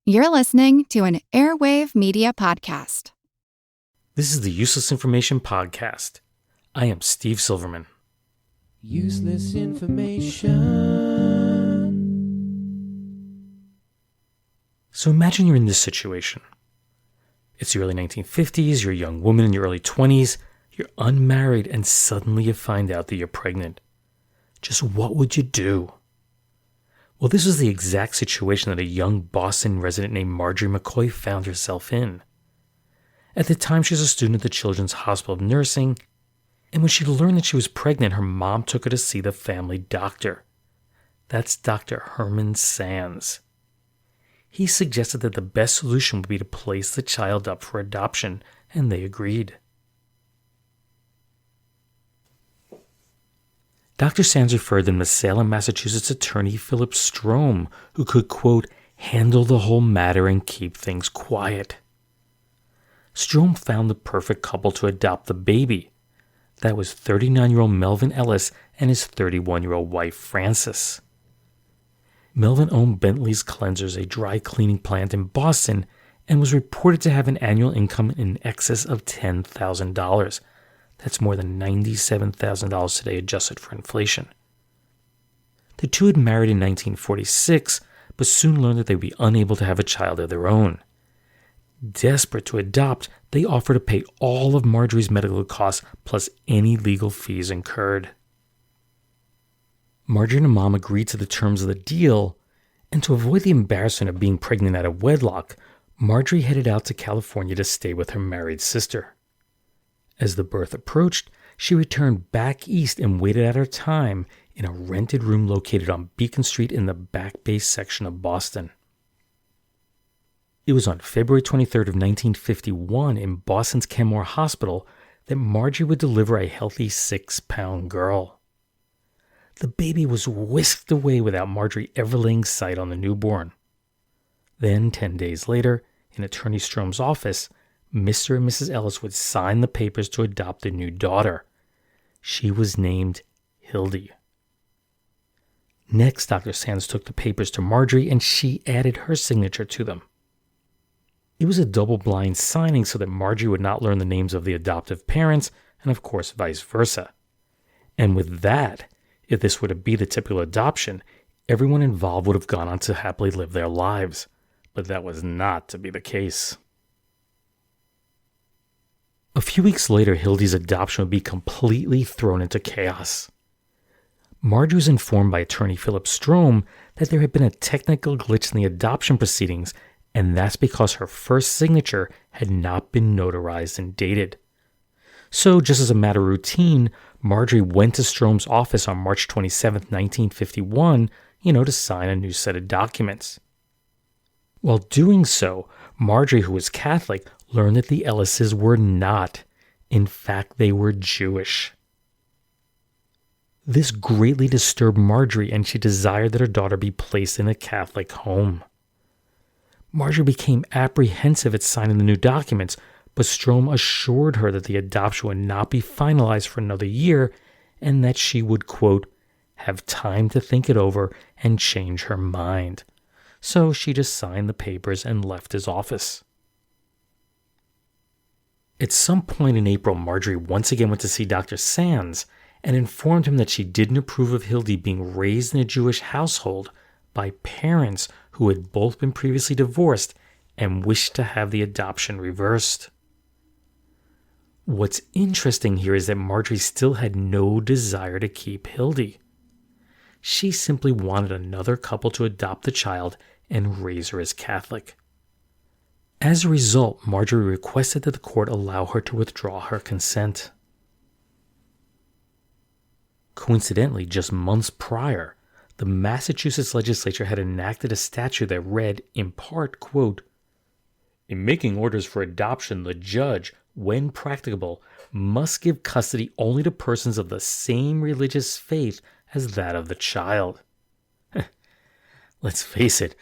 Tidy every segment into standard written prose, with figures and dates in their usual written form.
You're listening to an Airwave Media Podcast. This is the Useless Information Podcast. I am Steve Silverman. Useless information. So imagine you're in this situation. It's the early 1950s, you're a young woman in your early 20s, you're unmarried, and suddenly you find out that you're pregnant. Just what would you do? Well, this was the exact situation that a young Boston resident named Marjorie McCoy found herself in. At the time, she was a student at the Children's Hospital of Nursing, and when she learned that she was pregnant, her mom took her to see the family doctor. That's Dr. Herman Sands. He suggested that the best solution would be to place the child up for adoption, and they agreed. Dr. Sands referred them to Salem, Massachusetts attorney Philip Strome, who could, quote, handle the whole matter and keep things quiet. Strome found the perfect couple to adopt the baby. That was 39-year-old Melvin Ellis and his 31-year-old wife, Frances. Melvin owned Bentley's Cleansers, a dry cleaning plant in Boston, and was reported to have an annual income in excess of $10,000. That's more than $97,000 today, adjusted for inflation. The two had married in 1946, but soon learned that they would be unable to have a child of their own. Desperate to adopt, they offered to pay all of Marjorie's medical costs plus any legal fees incurred. Marjorie and her mom agreed to the terms of the deal, and to avoid the embarrassment of being pregnant out of wedlock, Marjorie headed out to California to stay with her married sister. As the birth approached, she returned back east and waited out her time in a rented room located on Beacon Street in the Back Bay section of Boston. It was on February 23rd of 1951 in Boston's Kenmore Hospital that Marjorie would deliver a healthy 6-pound girl. The baby was whisked away without Marjorie ever laying sight on the newborn. Then, 10 days later, in Attorney Strome's office, Mr. and Mrs. Ellis would sign the papers to adopt their new daughter. She was named Hildy. Next, Dr. Sands took the papers to Marjorie and she added her signature to them. It was a double-blind signing so that Marjorie would not learn the names of the adoptive parents, and of course vice versa. And with that, if this were to be the typical adoption, everyone involved would have gone on to happily live their lives. But that was not to be the case. A few weeks later, Hildy's adoption would be completely thrown into chaos. Marjorie was informed by attorney Philip Strome that there had been a technical glitch in the adoption proceedings, and that's because her first signature had not been notarized and dated. So, just as a matter of routine, Marjorie went to Strome's office on March 27, 1951, to sign a new set of documents. While doing so, Marjorie, who was Catholic, learned that the Ellises were not. In fact, they were Jewish. This greatly disturbed Marjorie, and she desired that her daughter be placed in a Catholic home. Marjorie became apprehensive at signing the new documents, but Strome assured her that the adoption would not be finalized for another year and that she would, quote, have time to think it over and change her mind. So she just signed the papers and left his office. At some point in April, Marjorie once again went to see Dr. Sands and informed him that she didn't approve of Hildy being raised in a Jewish household by parents who had both been previously divorced and wished to have the adoption reversed. What's interesting here is that Marjorie still had no desire to keep Hildy. She simply wanted another couple to adopt the child and raise her as Catholic. As a result, Marjorie requested that the court allow her to withdraw her consent. Coincidentally, just months prior, the Massachusetts legislature had enacted a statute that read, in part, quote, in making orders for adoption, the judge, when practicable, must give custody only to persons of the same religious faith as that of the child. Let's face it,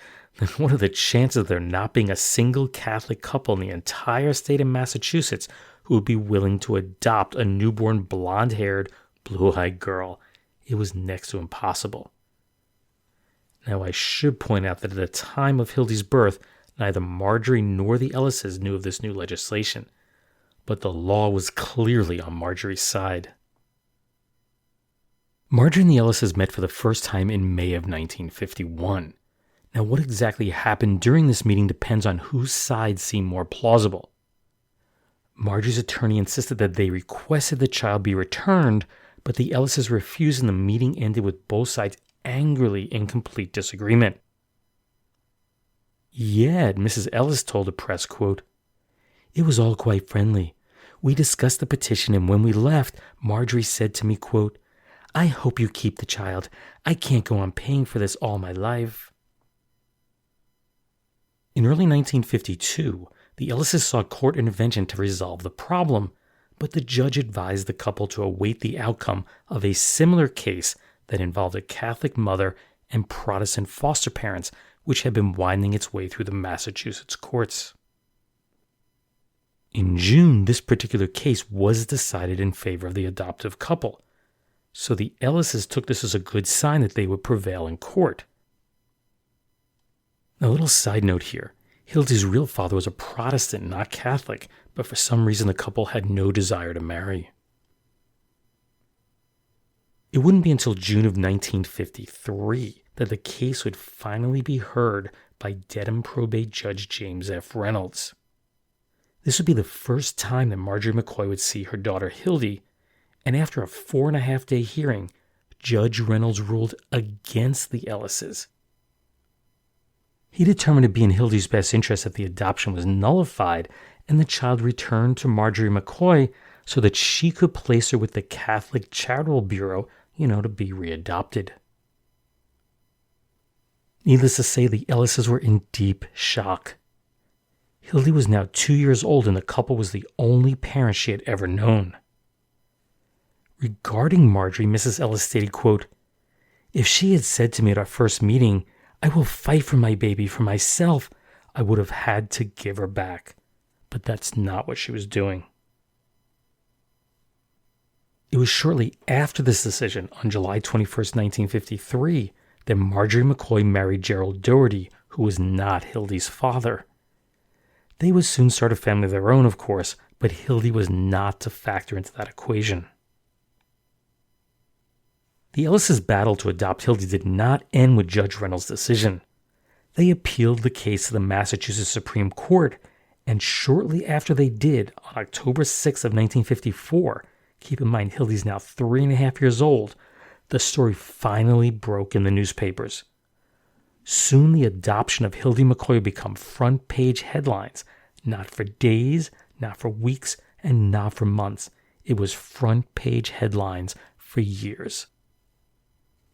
what are the chances of there not being a single Catholic couple in the entire state of Massachusetts who would be willing to adopt a newborn blonde-haired, blue-eyed girl? It was next to impossible. Now, I should point out that at the time of Hildy's birth, Neither Marjorie nor the Ellises knew of this new legislation, but the law was clearly on Marjorie's side. Marjorie and the Ellises met for the first time in May of 1951. Now, what exactly happened during this meeting depends on whose side seemed more plausible. Marjorie's attorney insisted that they requested the child be returned, but the Ellises refused, and the meeting ended with both sides angrily in complete disagreement. Yet, Mrs. Ellis told the press, quote, "It was all quite friendly. We discussed the petition, and when we left, Marjorie said to me, quote, 'I hope you keep the child. I can't go on paying for this all my life.'" In early 1952, the Ellises sought court intervention to resolve the problem, but the judge advised the couple to await the outcome of a similar case that involved a Catholic mother and Protestant foster parents, which had been winding its way through the Massachusetts courts. In June, this particular case was decided in favor of the adoptive couple, so the Ellises took this as a good sign that they would prevail in court. Now, a little side note here. Hildy's real father was a Protestant, not Catholic, but for some reason the couple had no desire to marry. It wouldn't be until June of 1953 that the case would finally be heard by Dedham probate judge James F. Reynolds. This would be the first time that Marjorie McCoy would see her daughter Hildy, and after a 4.5-day hearing, Judge Reynolds ruled against the Ellises. He determined to be in Hildy's best interest that the adoption was nullified and the child returned to Marjorie McCoy so that she could place her with the Catholic Charitable Bureau, to be readopted. Needless to say, the Ellises were in deep shock. Hildy was now 2 years old, and the couple was the only parent she had ever known. Regarding Marjorie, Mrs. Ellis stated, quote, "If she had said to me at our first meeting, 'I will fight for my baby for myself,' I would have had to give her back. But that's not what she was doing." It was shortly after this decision, on July 21st, 1953, that Marjorie McCoy married Gerald Doherty, who was not Hildy's father. They would soon start a family of their own, of course, but Hildy was not to factor into that equation. The Ellises' battle to adopt Hildy did not end with Judge Reynolds' decision. They appealed the case to the Massachusetts Supreme Court, and shortly after they did, on October 6th of 1954, keep in mind Hildy's now 3.5 years old, the story finally broke in the newspapers. Soon the adoption of Hildy McCoy would become front-page headlines, not for days, not for weeks, and not for months. It was front-page headlines for years.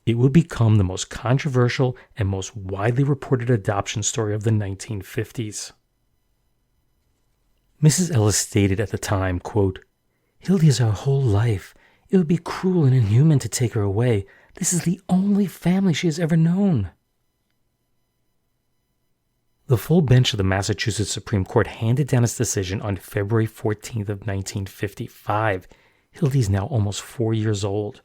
It would become the most controversial and most widely reported adoption story of the 1950s. Mrs. Ellis stated at the time, quote, "Hildy is our whole life. It would be cruel and inhuman to take her away. This is the only family she has ever known." The full bench of the Massachusetts Supreme Court handed down its decision on February 14th of 1955. Hildy is now almost 4 years old.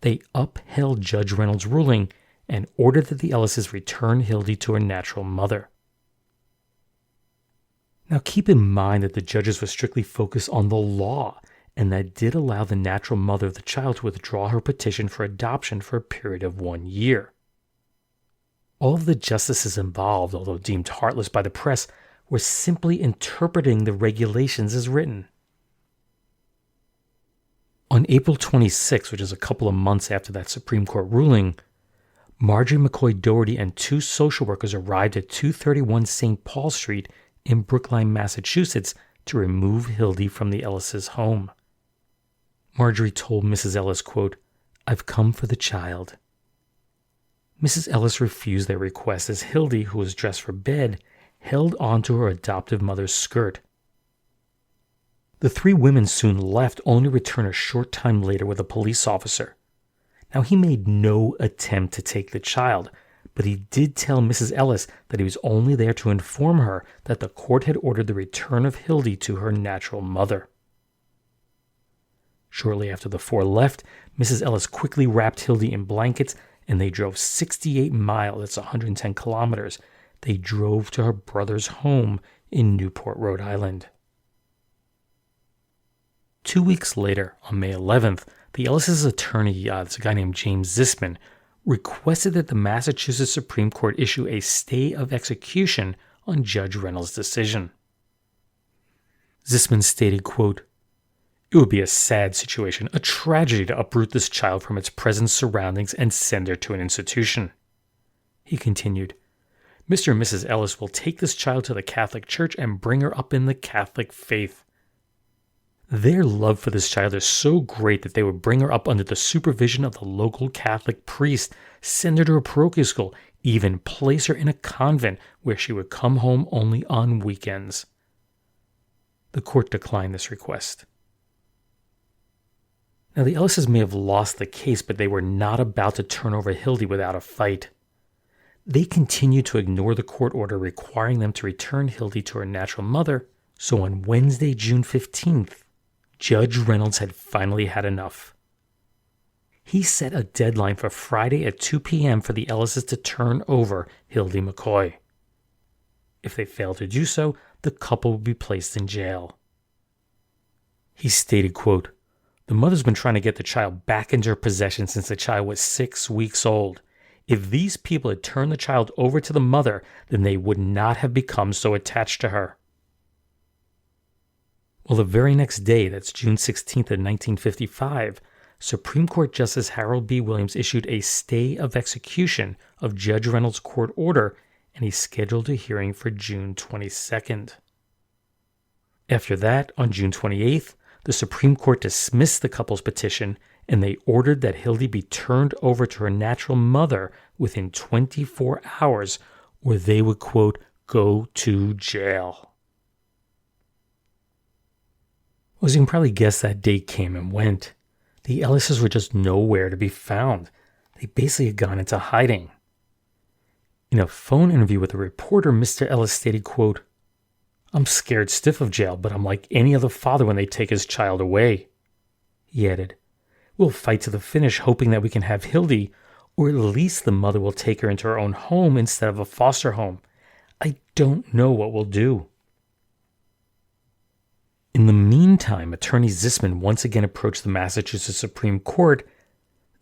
They upheld Judge Reynolds' ruling and ordered that the Ellises return Hildy to her natural mother. Now keep in mind that the judges were strictly focused on the law, and that did allow the natural mother of the child to withdraw her petition for adoption for a period of 1 year. All of the justices involved, although deemed heartless by the press, were simply interpreting the regulations as written. On April 26, which is a couple of months after that Supreme Court ruling, Marjorie McCoy Doherty and 2 social workers arrived at 231 St. Paul Street in Brookline, Massachusetts, to remove Hildy from the Ellis' home. Marjorie told Mrs. Ellis, quote, "I've come for the child." Mrs. Ellis refused their request as Hildy, who was dressed for bed, held onto her adoptive mother's skirt. The 3 women soon left, only to return a short time later with a police officer. Now, he made no attempt to take the child, but he did tell Mrs. Ellis that he was only there to inform her that the court had ordered the return of Hildy to her natural mother. Shortly after the 4 left, Mrs. Ellis quickly wrapped Hildy in blankets, and they drove 68 miles, that's 110 kilometers, they drove to her brother's home in Newport, Rhode Island. 2 weeks later, on May 11th, the Ellis' attorney, this guy named James Zisman, requested that the Massachusetts Supreme Court issue a stay of execution on Judge Reynolds' decision. Zisman stated, quote, "It would be a sad situation, a tragedy to uproot this child from its present surroundings and send her to an institution." He continued, "Mr. and Mrs. Ellis will take this child to the Catholic Church and bring her up in the Catholic faith. Their love for this child is so great that they would bring her up under the supervision of the local Catholic priest, send her to a parochial school, even place her in a convent where she would come home only on weekends." The court declined this request. Now, the Ellises may have lost the case, but they were not about to turn over Hildy without a fight. They continued to ignore the court order requiring them to return Hildy to her natural mother, so on Wednesday, June 15th, Judge Reynolds had finally had enough. He set a deadline for Friday at 2 p.m. for the Ellises to turn over Hildy McCoy. If they failed to do so, the couple would be placed in jail. He stated, quote, "The mother's been trying to get the child back into her possession since the child was 6 weeks old. If these people had turned the child over to the mother, then they would not have become so attached to her." Well, the very next day, that's June 16th of 1955, Supreme Court Justice Harold B. Williams issued a stay of execution of Judge Reynolds' court order, and he scheduled a hearing for June 22nd. After that, on June 28th, the Supreme Court dismissed the couple's petition, and they ordered that Hildy be turned over to her natural mother within 24 hours, or they would, quote, "go to jail." Well, as you can probably guess, that date came and went. The Ellises were just nowhere to be found. They basically had gone into hiding. In a phone interview with a reporter, Mr. Ellis stated, quote, "I'm scared stiff of jail, but I'm like any other father when they take his child away." He added, "We'll fight to the finish, hoping that we can have Hildy, or at least the mother will take her into her own home instead of a foster home. I don't know what we'll do." In the meantime, Attorney Zisman once again approached the Massachusetts Supreme Court.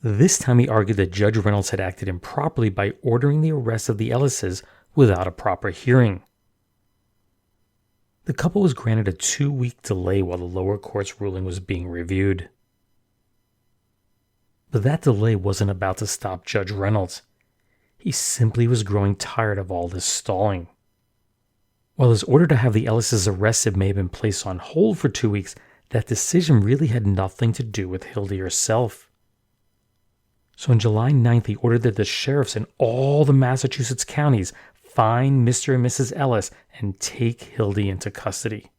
This time he argued that Judge Reynolds had acted improperly by ordering the arrest of the Ellises without a proper hearing. The couple was granted a 2-week delay while the lower court's ruling was being reviewed. But that delay wasn't about to stop Judge Reynolds. He simply was growing tired of all this stalling. While his order to have the Ellises arrested may have been placed on hold for 2 weeks, that decision really had nothing to do with Hildy herself. So on July 9th, he ordered that the sheriffs in all the Massachusetts counties find Mr. and Mrs. Ellis and take Hildy into custody.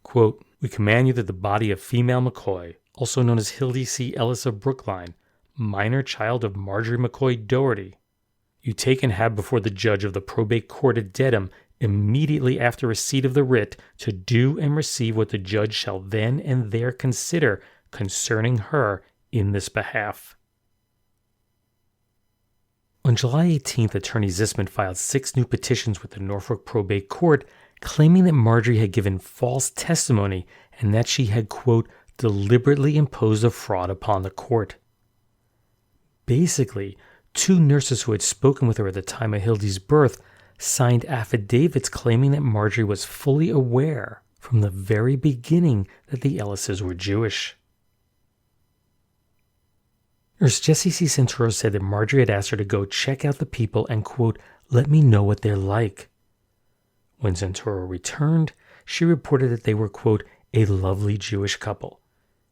Quote, "We command you that the body of female McCoy, also known as Hildy C. Ellis of Brookline, minor child of Marjorie McCoy Doherty, you take and have before the judge of the probate court at Dedham immediately after receipt of the writ to do and receive what the judge shall then and there consider concerning her in this behalf." On July 18th, Attorney Zisman filed 6 new petitions with the Norfolk Probate Court claiming that Marjorie had given false testimony and that she had, quote, "deliberately imposed a fraud upon the court." Basically, 2 nurses who had spoken with her at the time of Hildy's birth signed affidavits claiming that Marjorie was fully aware from the very beginning that the Ellises were Jewish. Nurse Jessie C. Santoro said that Marjorie had asked her to go check out the people and, quote, "let me know what they're like." When Santoro returned, she reported that they were, quote, "a lovely Jewish couple."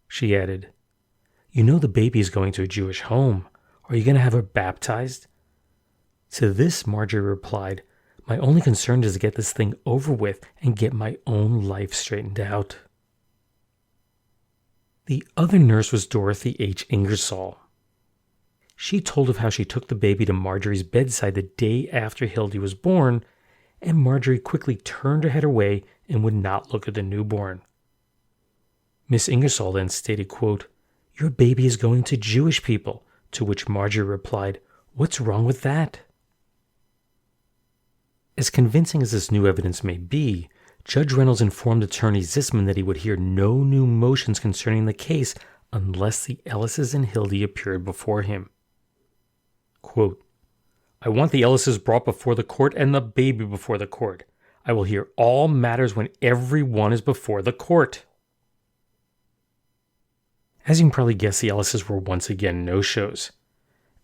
She added, "You know the baby is going to a Jewish home. Are you going to have her baptized?" To this, Marjorie replied, "My only concern is to get this thing over with and get my own life straightened out." The other nurse was Dorothy H. Ingersoll. She told of how she took the baby to Marjorie's bedside the day after Hildy was born, and Marjorie quickly turned her head away and would not look at the newborn. Miss Ingersoll then stated, quote, "Your baby is going to Jewish people," to which Marjorie replied, "What's wrong with that?" As convincing as this new evidence may be, Judge Reynolds informed Attorney Zisman that he would hear no new motions concerning the case unless the Ellises and Hildy appeared before him. Quote, I want the Ellises brought before the court and the baby before the court. I will hear all matters when everyone is before the court. As you can probably guess, the Ellises were once again no-shows.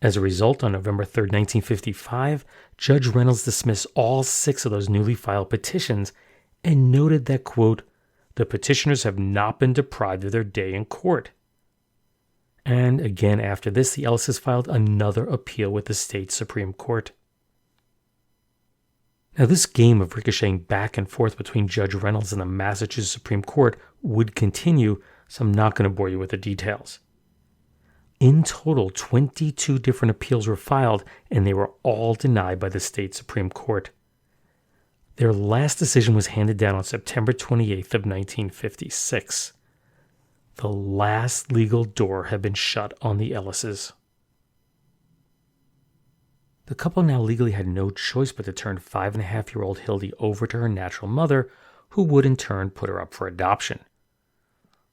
As a result, on November 3, 1955, Judge Reynolds dismissed all 6 of those newly filed petitions and noted that, quote, the petitioners have not been deprived of their day in court. And again after this, the Ellises filed another appeal with the state Supreme Court. Now, this game of ricocheting back and forth between Judge Reynolds and the Massachusetts Supreme Court would continue, so I'm not going to bore you with the details. In total, 22 different appeals were filed, and they were all denied by the state Supreme Court. Their last decision was handed down on September 28th of 1956. The last legal door had been shut on the Ellises. The couple now legally had no choice but to turn 5.5-year-old Hildy over to her natural mother, who would in turn put her up for adoption.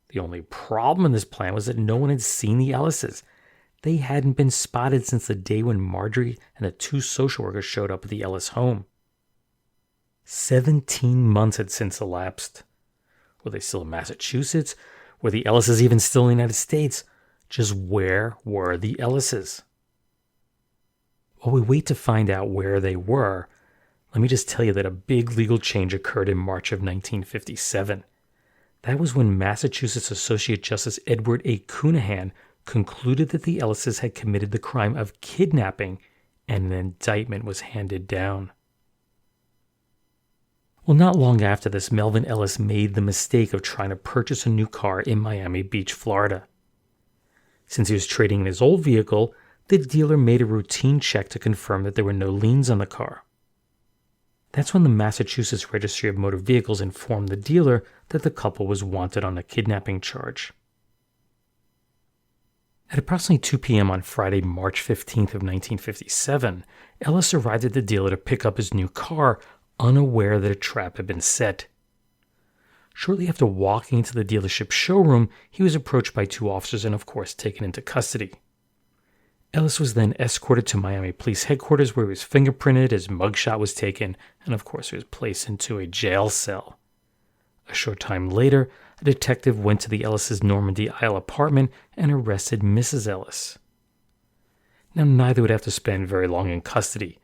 The only problem in this plan was that no one had seen the Ellises. They hadn't been spotted since the day when Marjorie and the 2 social workers showed up at the Ellis home. 17 months had since elapsed. Were they still in Massachusetts? Were the Ellises even still in the United States? Just where were the Ellises? While we wait to find out where they were, let me just tell you that a big legal change occurred in March of 1957. That was when Massachusetts Associate Justice Edward A. Cunahan concluded that the Ellises had committed the crime of kidnapping, and an indictment was handed down. Well, not long after this, Melvin Ellis made the mistake of trying to purchase a new car in Miami Beach, Florida. Since he was trading in his old vehicle, the dealer made a routine check to confirm that there were no liens on the car. That's when the Massachusetts Registry of Motor Vehicles informed the dealer that the couple was wanted on a kidnapping charge. At approximately 2 p.m. on Friday, March 15th of 1957, Ellis arrived at the dealer to pick up his new car, unaware that a trap had been set. Shortly after walking into the dealership showroom, he was approached by 2 officers and, of course, taken into custody. Ellis was then escorted to Miami Police Headquarters, where he was fingerprinted, his mugshot was taken, and of course he was placed into a jail cell. A short time later, a detective went to the Ellis' Normandy Isle apartment and arrested Mrs. Ellis. Now, neither would have to spend very long in custody.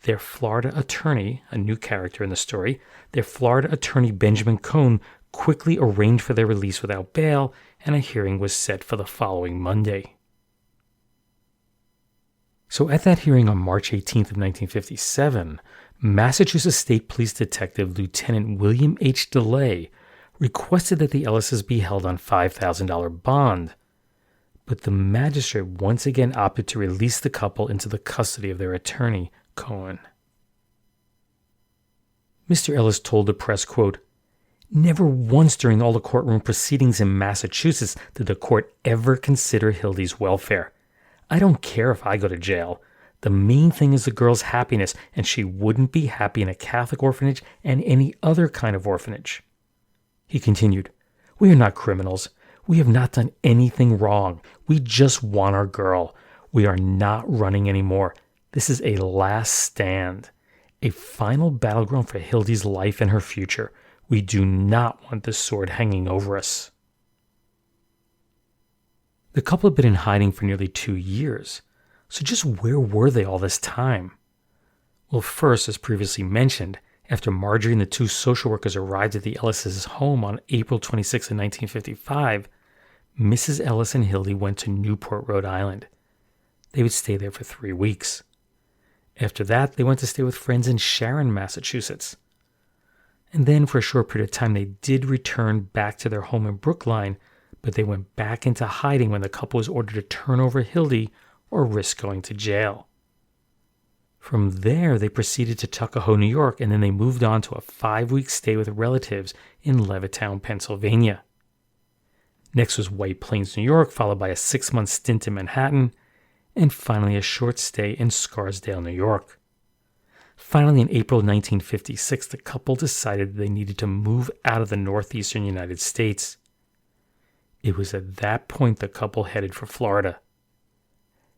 Their Florida attorney, a new character in the story, their Florida attorney Benjamin Cohn quickly arranged for their release without bail, and a hearing was set for the following Monday. So at that hearing on March 18th of 1957, Massachusetts State Police Detective Lieutenant William H. DeLay requested that the Ellises be held on $5,000 bond, but the magistrate once again opted to release the couple into the custody of their attorney, Cohen. Mr. Ellis told the press, quote, "Never once during all the courtroom proceedings in Massachusetts did the court ever consider Hildy's welfare. I don't care if I go to jail. The main thing is the girl's happiness, and she wouldn't be happy in a Catholic orphanage and any other kind of orphanage." He continued, "We are not criminals. We have not done anything wrong. We just want our girl. We are not running anymore. This is a last stand, a final battleground for Hildy's life and her future. We do not want this sword hanging over us." The couple had been in hiding for nearly 2 years, so just where were they all this time? Well, first, as previously mentioned, after Marjorie and the 2 social workers arrived at the Ellis' home on April 26, 1955, Mrs. Ellis and Hildy went to Newport, Rhode Island. They would stay there for 3 weeks. After that, they went to stay with friends in Sharon, Massachusetts. And then, for a short period of time, they did return back to their home in Brookline, but they went back into hiding when the couple was ordered to turn over Hildy or risk going to jail. From there, they proceeded to Tuckahoe, New York, and then they moved on to a 5-week stay with relatives in Levittown, Pennsylvania. Next was White Plains, New York, followed by a 6-month stint in Manhattan, and finally a short stay in Scarsdale, New York. Finally, in April 1956, the couple decided they needed to move out of the northeastern United States. It was at that point the couple headed for Florida.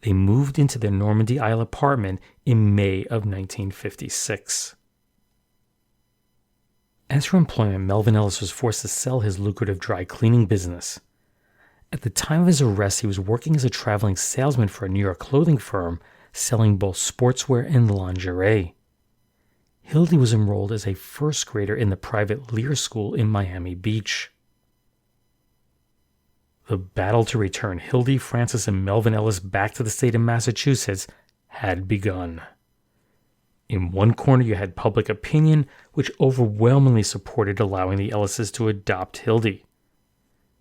They moved into their Normandy Isle apartment in May of 1956. As for employment, Melvin Ellis was forced to sell his lucrative dry cleaning business. At the time of his arrest, he was working as a traveling salesman for a New York clothing firm, selling both sportswear and lingerie. Hildy was enrolled as a first grader in the private Lear School in Miami Beach. The battle to return Hildy, Francis, and Melvin Ellis back to the state of Massachusetts had begun. In one corner, you had public opinion, which overwhelmingly supported allowing the Ellises to adopt Hildy.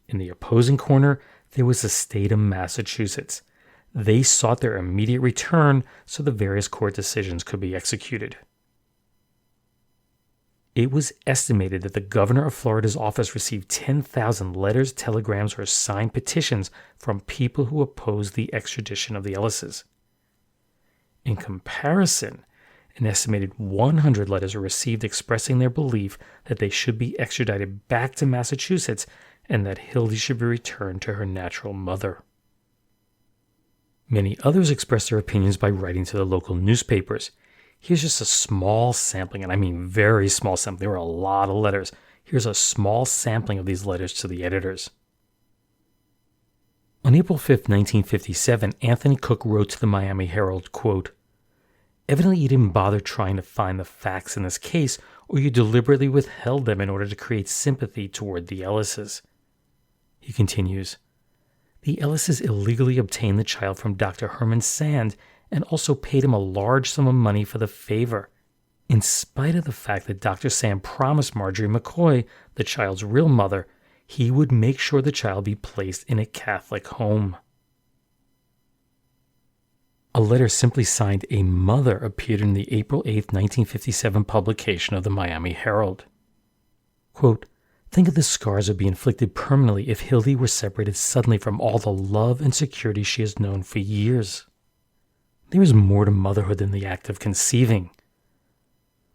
In the opposing corner, there was the state of Massachusetts. They sought their immediate return so the various court decisions could be executed. It was estimated that the governor of Florida's office received 10,000 letters, telegrams, or signed petitions from people who opposed the extradition of the Ellises. In comparison, an estimated 100 letters were received expressing their belief that they should be extradited back to Massachusetts and that Hildy should be returned to her natural mother. Many others expressed their opinions by writing to the local newspapers. Here's just a small sampling, and I mean very small sampling. There were a lot of letters. Here's a small sampling of these letters to the editors. On April 5, 1957, Anthony Cook wrote to the Miami Herald, quote, "Evidently you didn't bother trying to find the facts in this case, or you deliberately withheld them in order to create sympathy toward the Ellises." He continues, "The Ellises illegally obtained the child from Dr. Herman Sand and also paid him a large sum of money for the favor, in spite of the fact that Dr. Sand promised Marjorie McCoy, the child's real mother, he would make sure the child be placed in a Catholic home." A letter simply signed "A Mother" appeared in the April 8, 1957 publication of the Miami Herald. Quote, "Think of the scars that would be inflicted permanently if Hildy were separated suddenly from all the love and security she has known for years. There is more to motherhood than the act of conceiving."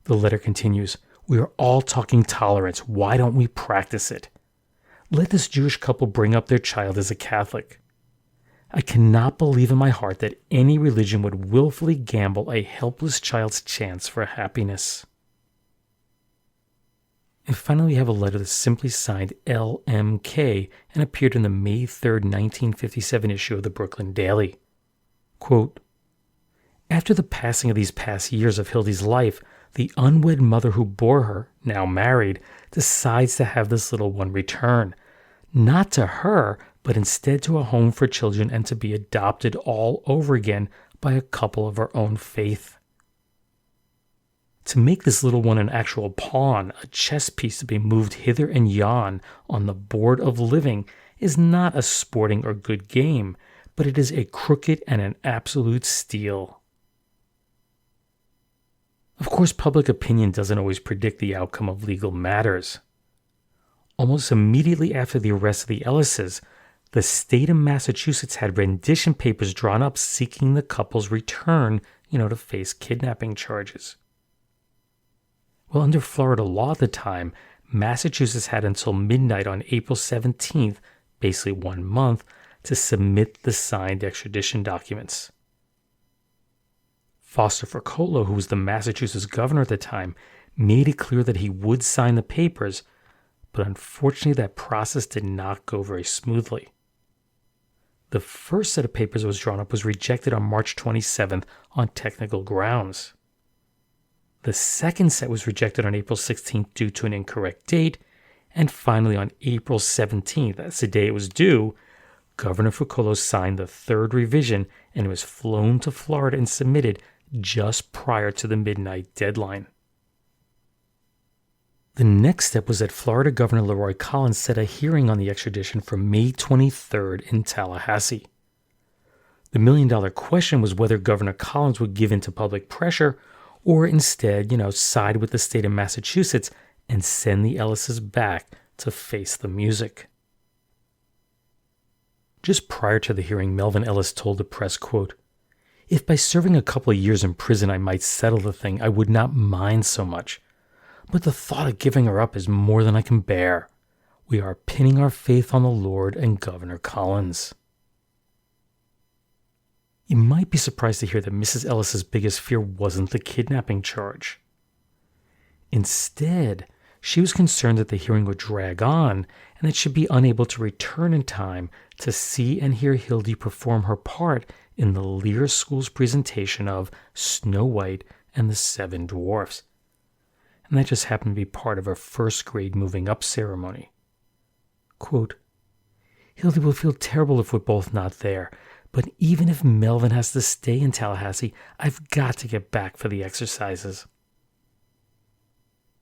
The letter continues, "We are all talking tolerance. Why don't we practice it? Let this Jewish couple bring up their child as a Catholic. I cannot believe in my heart that any religion would willfully gamble a helpless child's chance for happiness." And finally, we have a letter that's simply signed LMK and appeared in the May 3, 1957 issue of the Brooklyn Daily. Quote, "After the passing of these past years of Hildy's life, the unwed mother who bore her, now married, decides to have this little one return, not to her, but instead to a home for children and to be adopted all over again by a couple of her own faith. To make this little one an actual pawn, a chess piece to be moved hither and yon on the board of living, is not a sporting or good game, but it is a crooked and an absolute steal." Of course, public opinion doesn't always predict the outcome of legal matters. Almost immediately after the arrest of the Ellises, the state of Massachusetts had rendition papers drawn up seeking the couple's return, to face kidnapping charges. Well, under Florida law at the time, Massachusetts had until midnight on April 17th, basically 1 month, to submit the signed extradition documents. Foster Fricolo, who was the Massachusetts governor at the time, made it clear that he would sign the papers, but unfortunately that process did not go very smoothly. The first set of papers that was drawn up was rejected on March 27th on technical grounds. The second set was rejected on April 16th due to an incorrect date, and finally on April 17th, that's the day it was due, Governor Fricolo signed the third revision and it was flown to Florida and submitted just prior to the midnight deadline. The next step was that Florida Governor Leroy Collins set a hearing on the extradition for May 23rd in Tallahassee. The million-dollar question was whether Governor Collins would give in to public pressure or instead, side with the state of Massachusetts and send the Ellises back to face the music. Just prior to the hearing, Melvin Ellis told the press, quote, If by serving a couple of years in prison I might settle the thing, I would not mind so much. But the thought of giving her up is more than I can bear. We are pinning our faith on the Lord and Governor Collins. You might be surprised to hear that Mrs. Ellis's biggest fear wasn't the kidnapping charge. Instead, she was concerned that the hearing would drag on and that she'd be unable to return in time to see and hear Hildy perform her part in the Lear School's presentation of Snow White and the Seven Dwarfs. And that just happened to be part of her first grade moving up ceremony. Quote, Hildy will feel terrible if we're both not there, but even if Melvin has to stay in Tallahassee, I've got to get back for the exercises.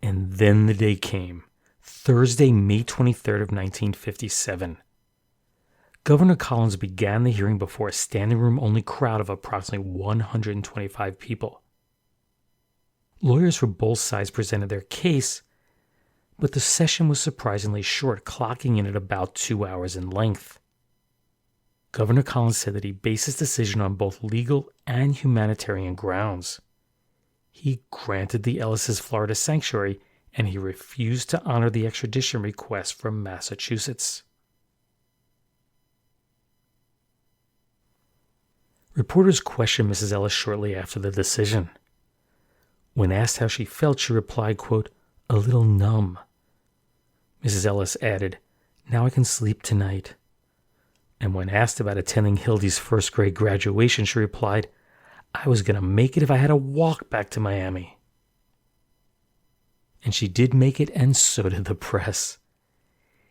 And then the day came, Thursday, May 23rd of 1957. Governor Collins began the hearing before a standing room only crowd of approximately 125 people. Lawyers for both sides presented their case, but the session was surprisingly short, clocking in at about 2 hours in length. Governor Collins said that he based his decision on both legal and humanitarian grounds. He granted the Ellis' Florida sanctuary, and he refused to honor the extradition request from Massachusetts. Reporters questioned Mrs. Ellis shortly after the decision. When asked how she felt, she replied, quote, a little numb. Mrs. Ellis added, now I can sleep tonight. And when asked about attending Hildy's first grade graduation, she replied, I was going to make it if I had to walk back to Miami. And she did make it, and so did the press.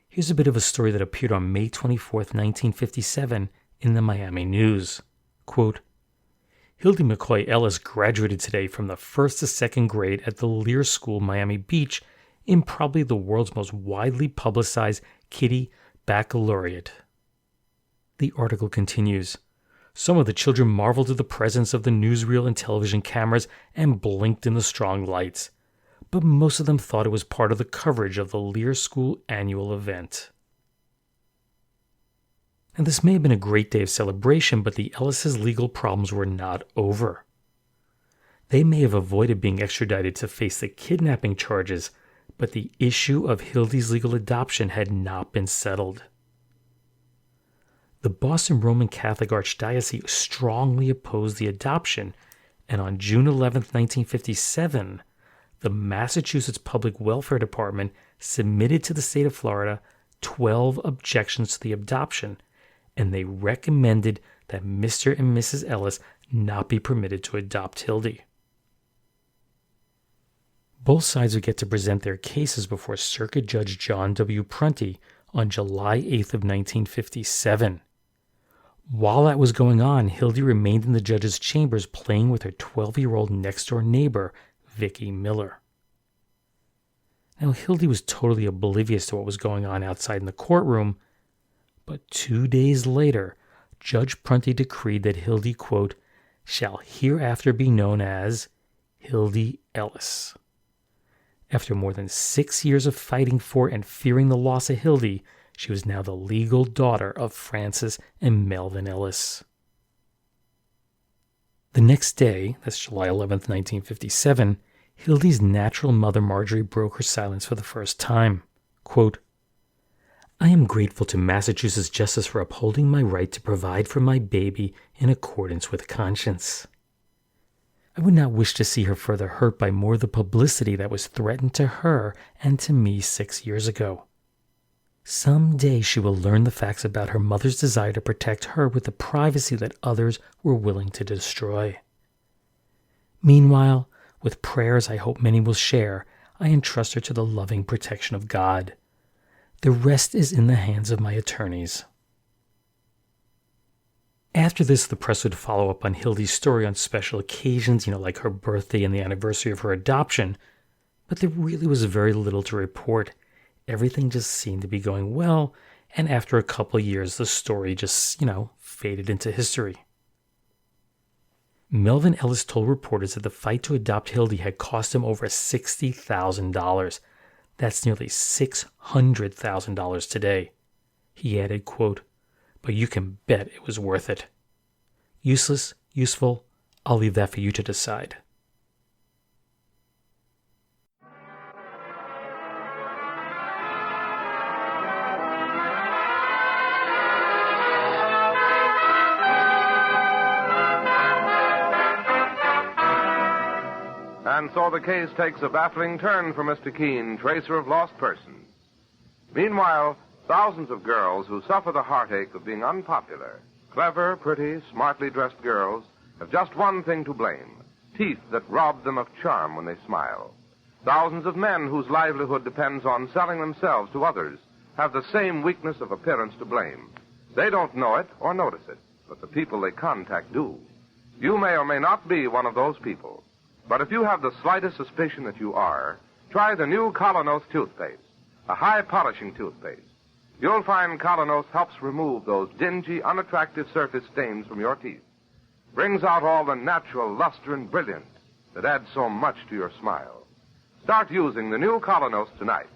Here's a bit of a story that appeared on May 24th, 1957 in the Miami News. Quote, Hildy McCoy Ellis graduated today from the 1st to 2nd grade at the Lear School, Miami Beach, in probably the world's most widely publicized kiddie baccalaureate. The article continues. Some of the children marveled at the presence of the newsreel and television cameras and blinked in the strong lights, but most of them thought it was part of the coverage of the Lear School annual event. And this may have been a great day of celebration, but the Ellis' legal problems were not over. They may have avoided being extradited to face the kidnapping charges, but the issue of Hildy's legal adoption had not been settled. The Boston Roman Catholic Archdiocese strongly opposed the adoption, and on June 11, 1957, the Massachusetts Public Welfare Department submitted to the state of Florida 12 objections to the adoption, and they recommended that Mr. and Mrs. Ellis not be permitted to adopt Hildy. Both sides would get to present their cases before Circuit Judge John W. Prunty on July 8th of 1957. While that was going on, Hildy remained in the judge's chambers playing with her 12-year-old next-door neighbor, Vicki Miller. Now, Hildy was totally oblivious to what was going on outside in the courtroom, but 2 days later, Judge Prunty decreed that Hildy, quote, shall hereafter be known as Hildy Ellis. After more than 6 years of fighting for and fearing the loss of Hildy, she was now the legal daughter of Francis and Melvin Ellis. The next day, that's July 11th, 1957, Hildy's natural mother Marjorie broke her silence for the first time. Quote, I am grateful to Massachusetts Justice for upholding my right to provide for my baby in accordance with conscience. I would not wish to see her further hurt by more of the publicity that was threatened to her and to me 6 years ago. Some day she will learn the facts about her mother's desire to protect her with the privacy that others were willing to destroy. Meanwhile, with prayers I hope many will share, I entrust her to the loving protection of God. The rest is in the hands of my attorneys. After this, the press would follow up on Hildy's story on special occasions, like her birthday and the anniversary of her adoption, but there really was very little to report. Everything just seemed to be going well, and after a couple of years, the story just, faded into history. Melvin Ellis told reporters that the fight to adopt Hildy had cost him over $60,000. That's nearly $600,000 today. He added, quote, but you can bet it was worth it. Useless, useful, I'll leave that for you to decide. And so the case takes a baffling turn for Mr. Keene, tracer of lost persons. Meanwhile, thousands of girls who suffer the heartache of being unpopular, clever, pretty, smartly dressed girls, have just one thing to blame: teeth that rob them of charm when they smile. Thousands of men whose livelihood depends on selling themselves to others have the same weakness of appearance to blame. They don't know it or notice it, but the people they contact do. You may or may not be one of those people. But if you have the slightest suspicion that you are, try the new Colonos toothpaste, a high-polishing toothpaste. You'll find Colonos helps remove those dingy, unattractive surface stains from your teeth, brings out all the natural luster and brilliance that adds so much to your smile. Start using the new Colonos tonight.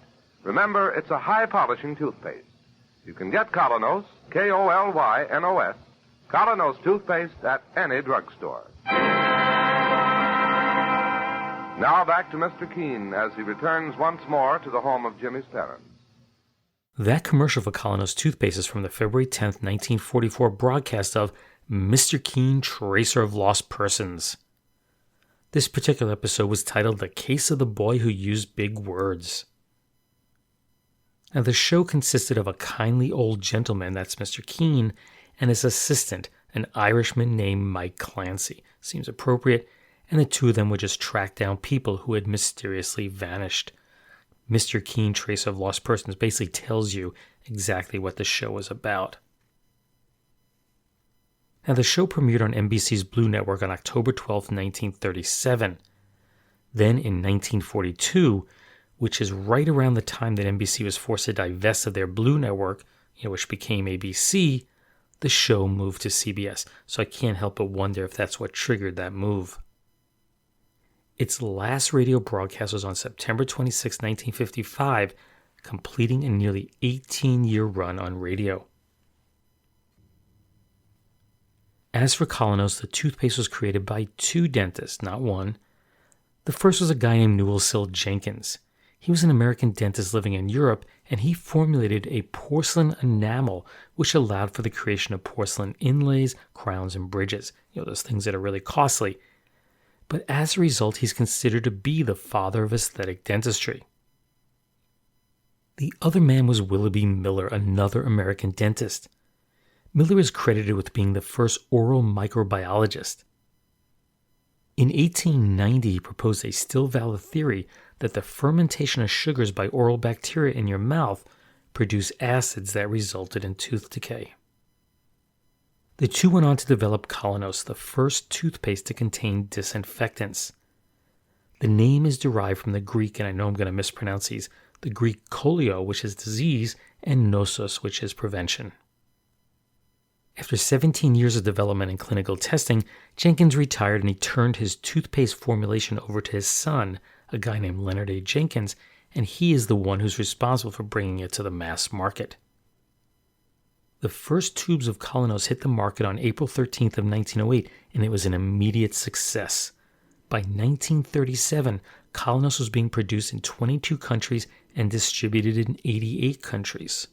Remember, it's a high-polishing toothpaste. You can get Colonos, K-O-L-Y-N-O-S, Colonos toothpaste at any drugstore. Now back to Mr. Keene as he returns once more to the home of Jimmy's parents. That commercial for Colonos toothpaste is from the February 10th, 1944 broadcast of Mr. Keene, Tracer of Lost Persons. This particular episode was titled The Case of the Boy Who Used Big Words. Now, the show consisted of a kindly old gentleman, that's Mr. Keene, and his assistant, an Irishman named Mike Clancy. Seems appropriate. And the two of them would just track down people who had mysteriously vanished. Mr. Keene, Tracer of Lost Persons, basically tells you exactly what the show is about. Now, the show premiered on NBC's Blue Network on October 12, 1937. Then, in 1942, which is right around the time that NBC was forced to divest of their Blue Network, which became ABC, the show moved to CBS. So I can't help but wonder if that's what triggered that move. Its last radio broadcast was on September 26, 1955, completing a nearly 18-year run on radio. As for Colonos, the toothpaste was created by two dentists, not one. The first was a guy named Newell Sill Jenkins. He was an American dentist living in Europe, and he formulated a porcelain enamel which allowed for the creation of porcelain inlays, crowns, and bridges. Those things that are really costly. But as a result, he's considered to be the father of aesthetic dentistry. The other man was Willoughby Miller, another American dentist. Miller is credited with being the first oral microbiologist. In 1890, he proposed a still valid theory that the fermentation of sugars by oral bacteria in your mouth produce acids that resulted in tooth decay. The two went on to develop Colonos, the first toothpaste to contain disinfectants. The name is derived from the Greek, and I know I'm going to mispronounce these, the Greek kolio, which is disease, and nosos, which is prevention. After 17 years of development and clinical testing, Jenkins retired and he turned his toothpaste formulation over to his son, a guy named Leonard A. Jenkins, and he is the one who's responsible for bringing it to the mass market. The first tubes of Colonos hit the market on April 13th of 1908, and it was an immediate success. By 1937, Colonos was being produced in 22 countries and distributed in 88 countries.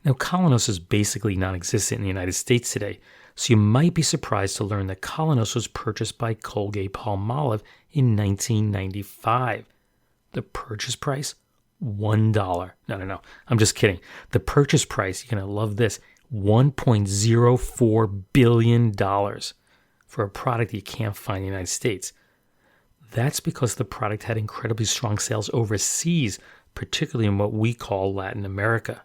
Now, Colonos is basically non-existent in the United States today, so you might be surprised to learn that Colonos was purchased by Colgate-Palmolive in 1995. The purchase price? $1. No, I'm just kidding. The purchase price, you're going to love this, $1.04 billion for a product you can't find in the United States. That's because the product had incredibly strong sales overseas, particularly in what we call Latin America.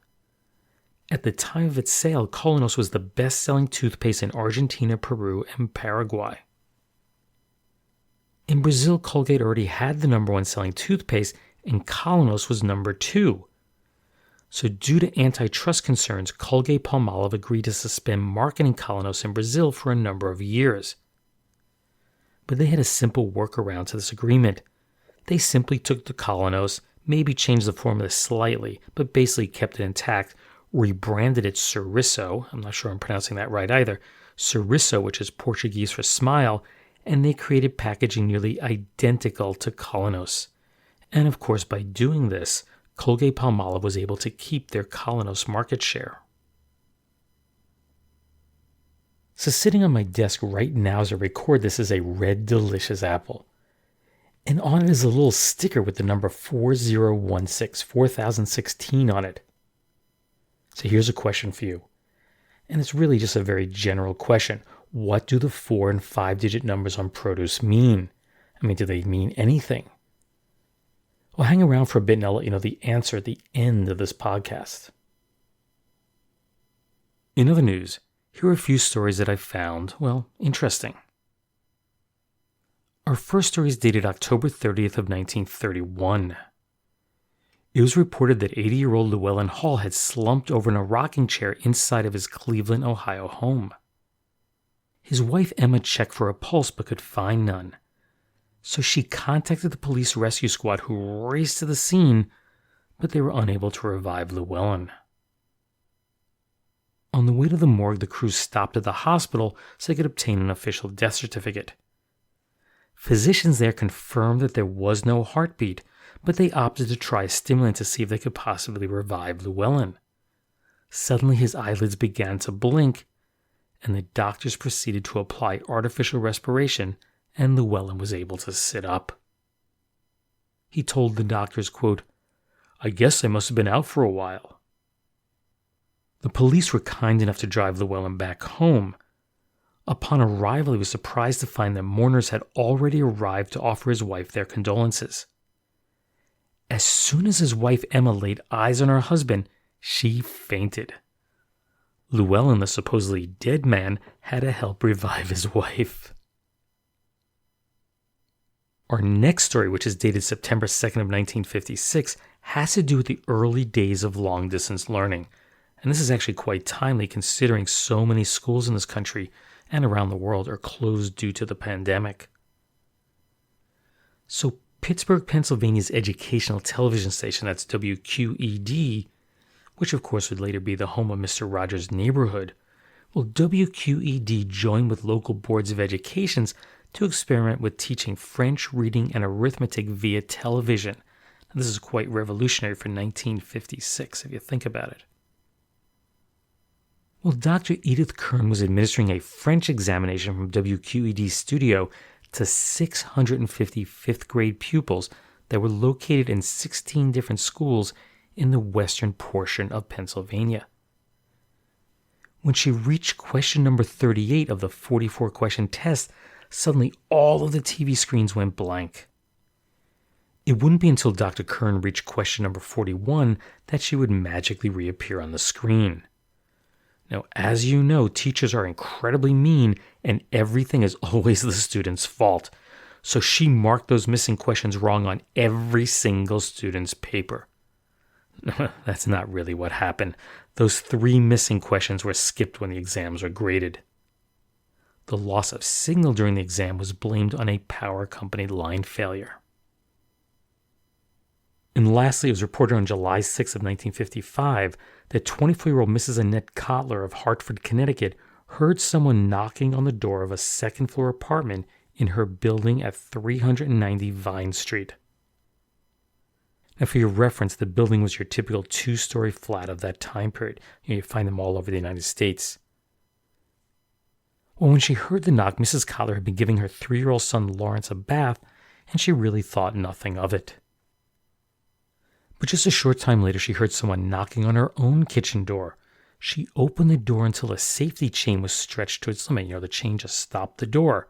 At the time of its sale, Colonos was the best-selling toothpaste in Argentina, Peru, and Paraguay. In Brazil, Colgate already had the number one selling toothpaste, and Colonos was number 2. So due to antitrust concerns, Colgate-Palmolive agreed to suspend marketing Colonos in Brazil for a number of years. But they had a simple workaround to this agreement. They simply took the Colonos, maybe changed the formula slightly, but basically kept it intact, rebranded it Suriso, I'm not sure I'm pronouncing that right either, sorriso, which is Portuguese for smile, and they created packaging nearly identical to Colonos. And of course, by doing this, Colgate-Palmolive was able to keep their Colonos market share. So sitting on my desk right now as I record this is a red delicious apple. And on it is a little sticker with the number 4016 on it. So here's a question for you. And it's really just a very general question. What do the 4 and 5-digit numbers on produce mean? I mean, do they mean anything? Well, hang around for a bit and I'll let you know the answer at the end of this podcast. In other news, here are a few stories that I found, interesting. Our first story is dated October 30th of 1931. It was reported that 80-year-old Llewellyn Hall had slumped over in a rocking chair inside of his Cleveland, Ohio home. His wife Emma checked for a pulse but could find none. So she contacted the police rescue squad who raced to the scene, but they were unable to revive Llewellyn. On the way to the morgue, the crew stopped at the hospital so they could obtain an official death certificate. Physicians there confirmed that there was no heartbeat, but they opted to try a stimulant to see if they could possibly revive Llewellyn. Suddenly his eyelids began to blink, and the doctors proceeded to apply artificial respiration, and Llewellyn was able to sit up. He told the doctors, quote, "I guess I must have been out for a while." The police were kind enough to drive Llewellyn back home. Upon arrival, he was surprised to find that mourners had already arrived to offer his wife their condolences. As soon as his wife Emma laid eyes on her husband, she fainted. Llewellyn, the supposedly dead man, had to help revive his wife. Our next story, which is dated September 2nd of 1956, has to do with the early days of long-distance learning. And this is actually quite timely considering so many schools in this country and around the world are closed due to the pandemic. So Pittsburgh, Pennsylvania's educational television station, that's WQED, which of course would later be the home of Mr. Rogers' Neighborhood, well, WQED joined with local boards of education to experiment with teaching French, reading, and arithmetic via television. And this is quite revolutionary for 1956, if you think about it. Well, Dr. Edith Kern was administering a French examination from WQED's studio to 650 fifth grade pupils that were located in 16 different schools in the western portion of Pennsylvania. When she reached question number 38 of the 44-question test, suddenly all of the TV screens went blank. It wouldn't be until Dr. Kern reached question number 41 that she would magically reappear on the screen. Now, as you know, teachers are incredibly mean and everything is always the student's fault. So she marked those missing questions wrong on every single student's paper. That's not really what happened. Those 3 missing questions were skipped when the exams were graded. The loss of signal during the exam was blamed on a power company line failure. And lastly, it was reported on July 6 of 1955 that 24-year-old Mrs. Annette Kotler of Hartford, Connecticut, heard someone knocking on the door of a second-floor apartment in her building at 390 Vine Street. Now, for your reference, the building was your typical 2-story flat of that time period. You find them all over the United States. Well, when she heard the knock, Mrs. Kotler had been giving her 3-year-old son Lawrence a bath, and she really thought nothing of it. But just a short time later, she heard someone knocking on her own kitchen door. She opened the door until a safety chain was stretched to its limit. The chain just stopped the door.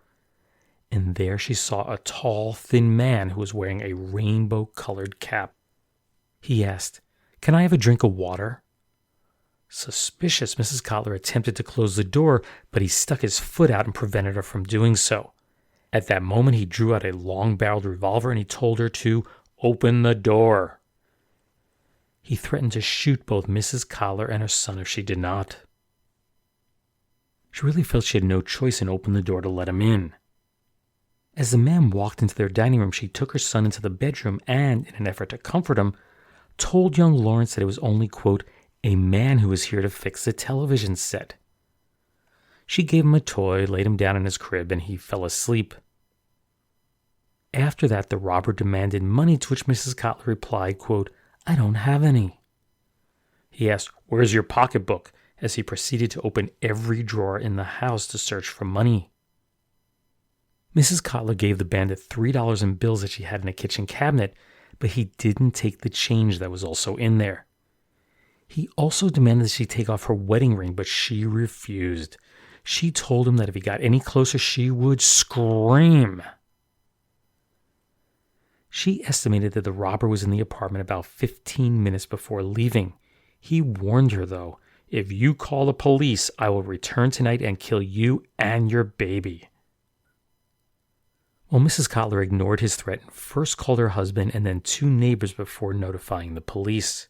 And there she saw a tall, thin man who was wearing a rainbow-colored cap. He asked, "Can I have a drink of water?" Suspicious, Mrs. Kotler attempted to close the door, but he stuck his foot out and prevented her from doing so. At that moment, he drew out a long-barreled revolver and he told her to open the door. He threatened to shoot both Mrs. Kotler and her son if she did not. She really felt she had no choice and opened the door to let him in. As the man walked into their dining room, she took her son into the bedroom and, in an effort to comfort him, told young Lawrence that it was only, quote, a man who was here to fix the television set. She gave him a toy, laid him down in his crib, and he fell asleep. After that, the robber demanded money, to which Mrs. Cotler replied, quote, "I don't have any." He asked, "Where's your pocketbook?" as he proceeded to open every drawer in the house to search for money. Mrs. Cotler gave the bandit $3 in bills that she had in a kitchen cabinet, but he didn't take the change that was also in there. He also demanded that she take off her wedding ring, but she refused. She told him that if he got any closer, she would scream. She estimated that the robber was in the apartment about 15 minutes before leaving. He warned her, though, "If you call the police, I will return tonight and kill you and your baby." Well, Mrs. Cotler ignored his threat and first called her husband and then 2 neighbors before notifying the police.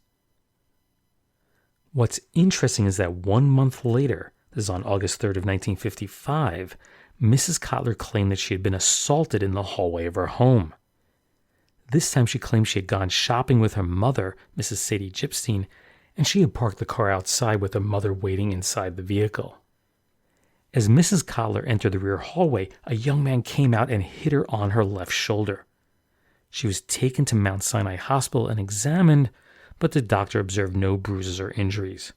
What's interesting is that 1 month later, this is on August 3rd of 1955, Mrs. Cotler claimed that she had been assaulted in the hallway of her home. This time she claimed she had gone shopping with her mother, Mrs. Sadie Gipstein, and she had parked the car outside with her mother waiting inside the vehicle. As Mrs. Cotler entered the rear hallway, a young man came out and hit her on her left shoulder. She was taken to Mount Sinai Hospital and examined, but the doctor observed no bruises or injuries.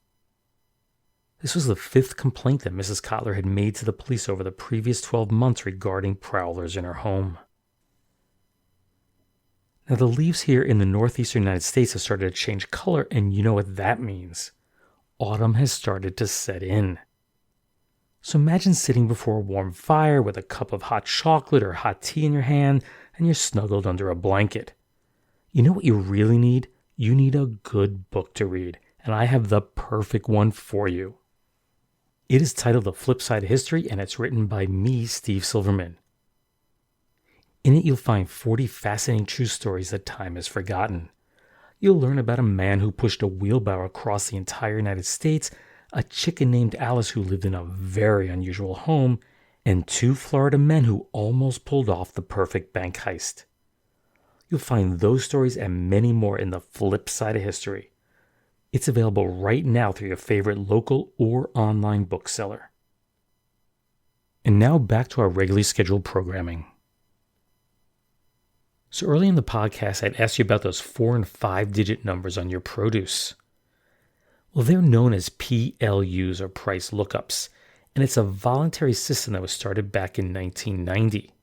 This was the 5th complaint that Mrs. Cotler had made to the police over the previous 12 months regarding prowlers in her home. Now, the leaves here in the northeastern United States have started to change color, and you know what that means. Autumn has started to set in. So imagine sitting before a warm fire with a cup of hot chocolate or hot tea in your hand, and you're snuggled under a blanket. You know what you really need? You need a good book to read, and I have the perfect one for you. It is titled The Flip Side of History, and it's written by me, Steve Silverman. In it, you'll find 40 fascinating true stories that time has forgotten. You'll learn about a man who pushed a wheelbarrow across the entire United States, a chicken named Alice who lived in a very unusual home, and 2 Florida men who almost pulled off the perfect bank heist. You'll find those stories and many more in The Flip Side of History. It's available right now through your favorite local or online bookseller. And now back to our regularly scheduled programming. So early in the podcast, I'd asked you about those 4- and 5-digit numbers on your produce. Well, they're known as PLUs, or price lookups, and it's a voluntary system that was started back in 1990.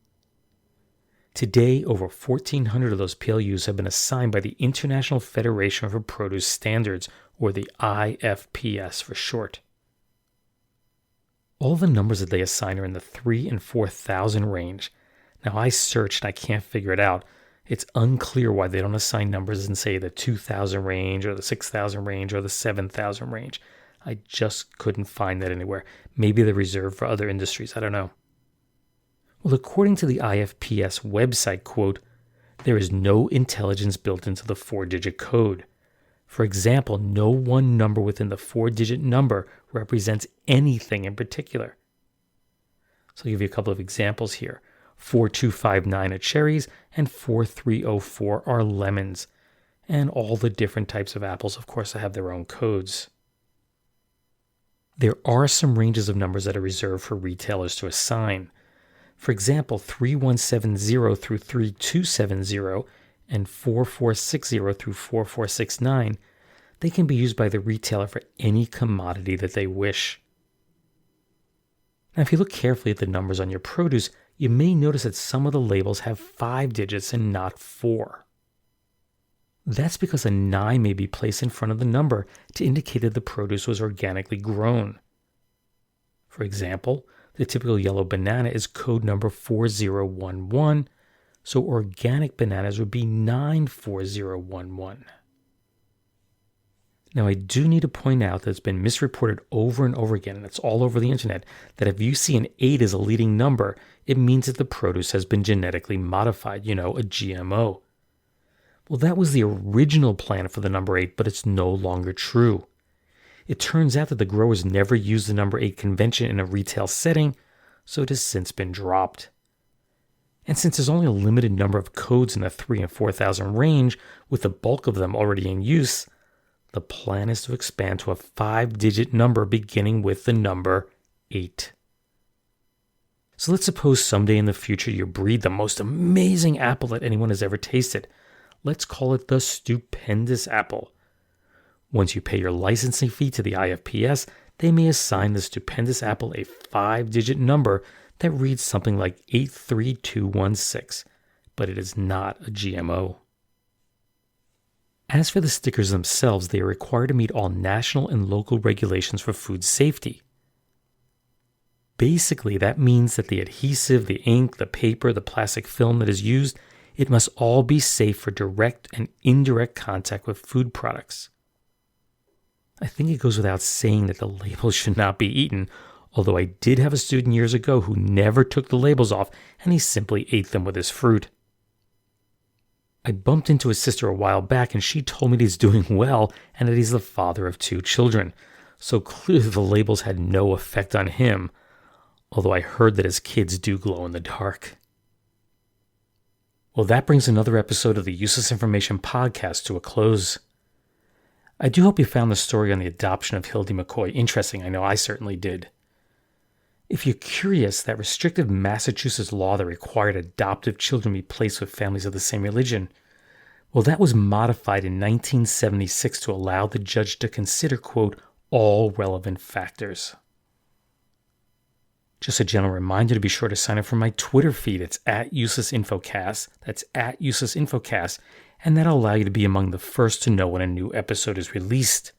Today, over 1,400 of those PLUs have been assigned by the International Federation for Produce Standards, or the IFPS for short. All the numbers that they assign are in the 3,000 and 4,000 range. Now, I searched and I can't figure it out. It's unclear why they don't assign numbers in, say, the 2,000 range or the 6,000 range or the 7,000 range. I just couldn't find that anywhere. Maybe they're reserved for other industries. I don't know. Well, according to the IFPS website, quote, "There is no intelligence built into the 4-digit code. For example, no one number within the 4-digit number represents anything in particular." So I'll give you a couple of examples here. 4259 are cherries and 4304 are lemons. And all the different types of apples, of course, have their own codes. There are some ranges of numbers that are reserved for retailers to assign. For example, 3170 through 3270 and 4460 through 4469, they can be used by the retailer for any commodity that they wish. Now, if you look carefully at the numbers on your produce, you may notice that some of the labels have 5 digits and not 4. That's because a 9 may be placed in front of the number to indicate that the produce was organically grown. For example, the typical yellow banana is code number 4011, so organic bananas would be 94011. Now, I do need to point out that it's been misreported over and over again, and it's all over the internet, that if you see an 8 as a leading number, it means that the produce has been genetically modified, a GMO. Well, that was the original plan for the number 8, but it's no longer true. It turns out that the growers never used the number 8 convention in a retail setting, so it has since been dropped. And since there's only a limited number of codes in the 3,000 and 4,000 range, with the bulk of them already in use, the plan is to expand to a 5-digit number beginning with the number 8. So let's suppose someday in the future you breed the most amazing apple that anyone has ever tasted. Let's call it the stupendous apple. Once you pay your licensing fee to the IFPS, they may assign the stupendous apple a 5-digit number that reads something like 83216, but it is not a GMO. As for the stickers themselves, they are required to meet all national and local regulations for food safety. Basically, that means that the adhesive, the ink, the paper, the plastic film that is used, it must all be safe for direct and indirect contact with food products. I think it goes without saying that the labels should not be eaten, although I did have a student years ago who never took the labels off and he simply ate them with his fruit. I bumped into his sister a while back and she told me that he's doing well and that he's the father of 2 children, so clearly the labels had no effect on him, although I heard that his kids do glow in the dark. Well, that brings another episode of the Useless Information Podcast to a close. I do hope you found the story on the adoption of Hildy McCoy interesting. I know I certainly did. If you're curious, that restrictive Massachusetts law that required adoptive children be placed with families of the same religion, well, that was modified in 1976 to allow the judge to consider, quote, all relevant factors. Just a gentle reminder to be sure to sign up for my Twitter feed. It's @UselessInfoCast. That's @UselessInfoCast. And that'll allow you to be among the first to know when a new episode is released.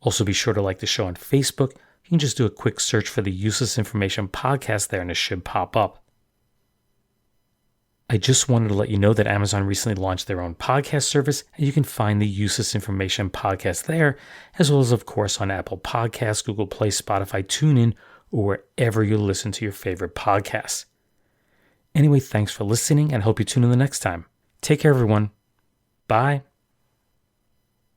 Also be sure to like the show on Facebook. You can just do a quick search for the Useless Information Podcast there and it should pop up. I just wanted to let you know that Amazon recently launched their own podcast service, and you can find the Useless Information Podcast there, as well as, of course, on Apple Podcasts, Google Play, Spotify, TuneIn, or wherever you listen to your favorite podcasts. Anyway, thanks for listening, and I hope you tune in the next time. Take care, everyone. Bye.